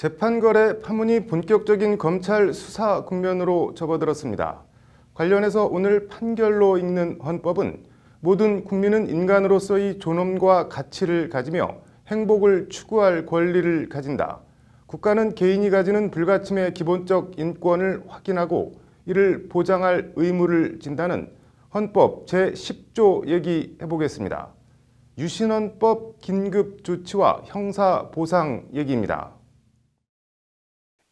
재판거래 파문이 본격적인 검찰 수사 국면으로 접어들었습니다. 관련해서 오늘 판결로 읽는 헌법은 모든 국민은 인간으로서의 존엄과 가치를 가지며 행복을 추구할 권리를 가진다. 국가는 개인이 가지는 불가침의 기본적 인권을 확인하고 이를 보장할 의무를 진다는 헌법 제10조 얘기해보겠습니다. 유신헌법 긴급조치와 형사보상 얘기입니다.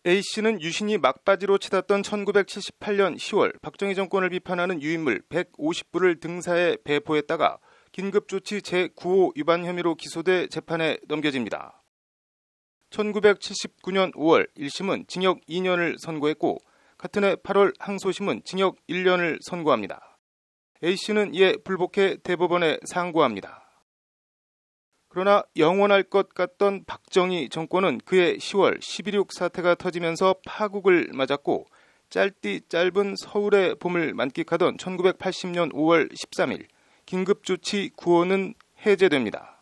A씨는 유신이 막바지로 치닫던 1978년 10월 박정희 정권을 비판하는 유인물 150부를 등사해 배포했다가 긴급조치 제9호 위반 혐의로 기소돼 재판에 넘겨집니다. 1979년 5월 1심은 징역 2년을 선고했고 같은 해 8월 항소심은 징역 1년을 선고합니다. A씨는 이에 불복해 대법원에 상고합니다. 그러나 영원할 것 같던 박정희 정권은 그해 10월 11.6 사태가 터지면서 파국을 맞았고 짧디 짧은 서울의 봄을 만끽하던 1980년 5월 13일 긴급조치 9호는 해제됩니다.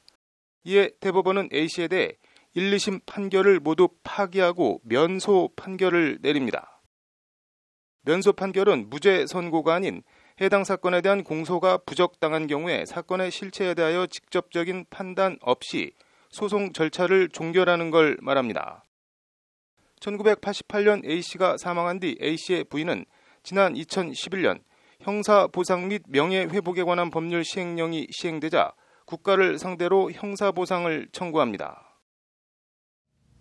이에 대법원은 A씨에 대해 1, 2심 판결을 모두 파기하고 면소 판결을 내립니다. 면소 판결은 무죄 선고가 아닌 해당 사건에 대한 공소가 부적당한 경우에 사건의 실체에 대하여 직접적인 판단 없이 소송 절차를 종결하는 걸 말합니다. 1988년 A씨가 사망한 뒤 A씨의 부인은 지난 2011년 형사보상 및 명예회복에 관한 법률 시행령이 시행되자 국가를 상대로 형사보상을 청구합니다.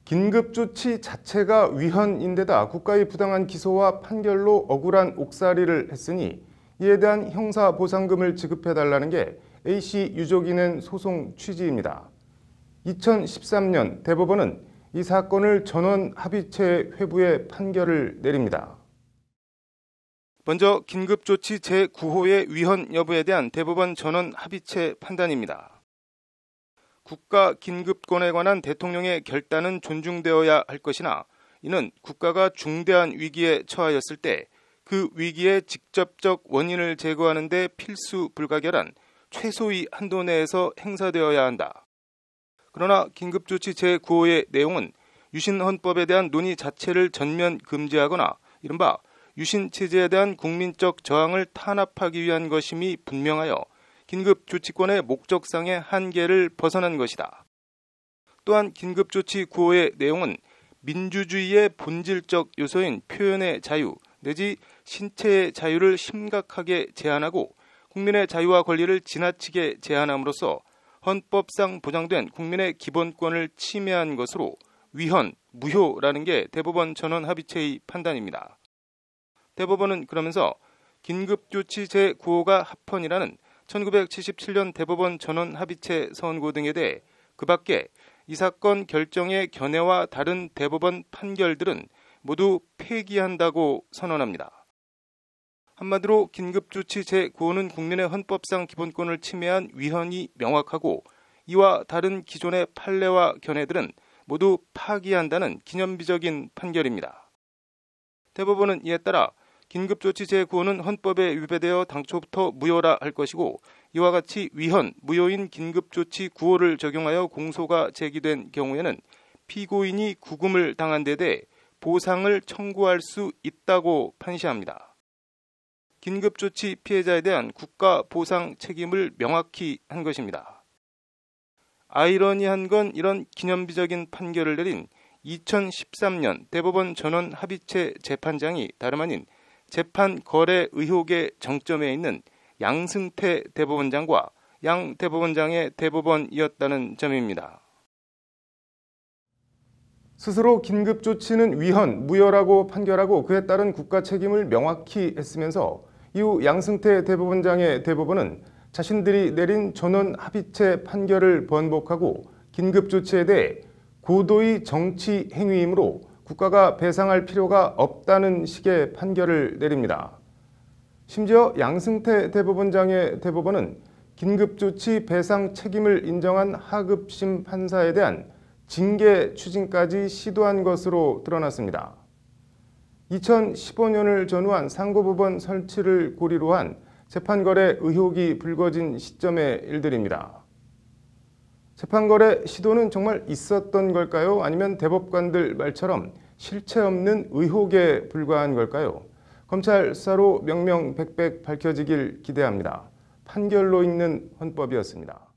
긴급조치 자체가 위헌인데다 국가의 부당한 기소와 판결로 억울한 옥살이를 했으니 이에 대한 형사보상금을 지급해달라는 게 A씨 유족이 낸 소송 취지입니다. 2013년 대법원은 이 사건을 전원합의체 회부의 판결을 내립니다. 먼저 긴급조치 제9호의 위헌 여부에 대한 대법원 전원합의체 판단입니다. 국가 긴급권에 관한 대통령의 결단은 존중되어야 할 것이나 이는 국가가 중대한 위기에 처하였을 때 그 위기의 직접적 원인을 제거하는 데 필수 불가결한 최소의 한도 내에서 행사되어야 한다. 그러나 긴급조치 제9호의 내용은 유신헌법에 대한 논의 자체를 전면 금지하거나 이른바 유신체제에 대한 국민적 저항을 탄압하기 위한 것임이 분명하여 긴급조치권의 목적상의 한계를 벗어난 것이다. 또한 긴급조치 9호의 내용은 민주주의의 본질적 요소인 표현의 자유 내지 신체의 자유를 심각하게 제한하고 국민의 자유와 권리를 지나치게 제한함으로써 헌법상 보장된 국민의 기본권을 침해한 것으로 위헌, 무효라는 게 대법원 전원합의체의 판단입니다. 대법원은 그러면서 긴급조치 제9호가 합헌이라는 1977년 대법원 전원합의체 선고 등에 대해 그 밖에 이 사건 결정의 견해와 다른 대법원 판결들은 모두 폐기한다고 선언합니다. 한마디로 긴급조치 제9호는 국민의 헌법상 기본권을 침해한 위헌이 명확하고 이와 다른 기존의 판례와 견해들은 모두 파기한다는 기념비적인 판결입니다. 대법원은 이에 따라 긴급조치 제9호는 헌법에 위배되어 당초부터 무효라 할 것이고 이와 같이 위헌, 무효인 긴급조치 9호를 적용하여 공소가 제기된 경우에는 피고인이 구금을 당한 데 대해 보상을 청구할 수 있다고 판시합니다. 긴급조치 피해자에 대한 국가 보상 책임을 명확히 한 것입니다. 아이러니한 건 이런 기념비적인 판결을 내린 2013년 대법원 전원합의체 재판장이 다름 아닌 재판 거래 의혹의 정점에 있는 양승태 대법원장과 양 대법원장의 대법원이었다는 점입니다. 스스로 긴급조치는 위헌, 무효라고 판결하고 그에 따른 국가 책임을 명확히 했으면서 이후 양승태 대법원장의 대법원은 자신들이 내린 전원합의체 판결을 번복하고 긴급조치에 대해 고도의 정치 행위이므로 국가가 배상할 필요가 없다는 식의 판결을 내립니다. 심지어 양승태 대법원장의 대법원은 긴급조치 배상 책임을 인정한 하급심 판사에 대한 징계 추진까지 시도한 것으로 드러났습니다. 2015년을 전후한 상고법원 설치를 고리로 한 재판거래 의혹이 불거진 시점의 일들입니다. 재판거래 시도는 정말 있었던 걸까요? 아니면 대법관들 말처럼 실체 없는 의혹에 불과한 걸까요? 검찰 수사로 명명백백 밝혀지길 기대합니다. 판결로 읽는 헌법이었습니다.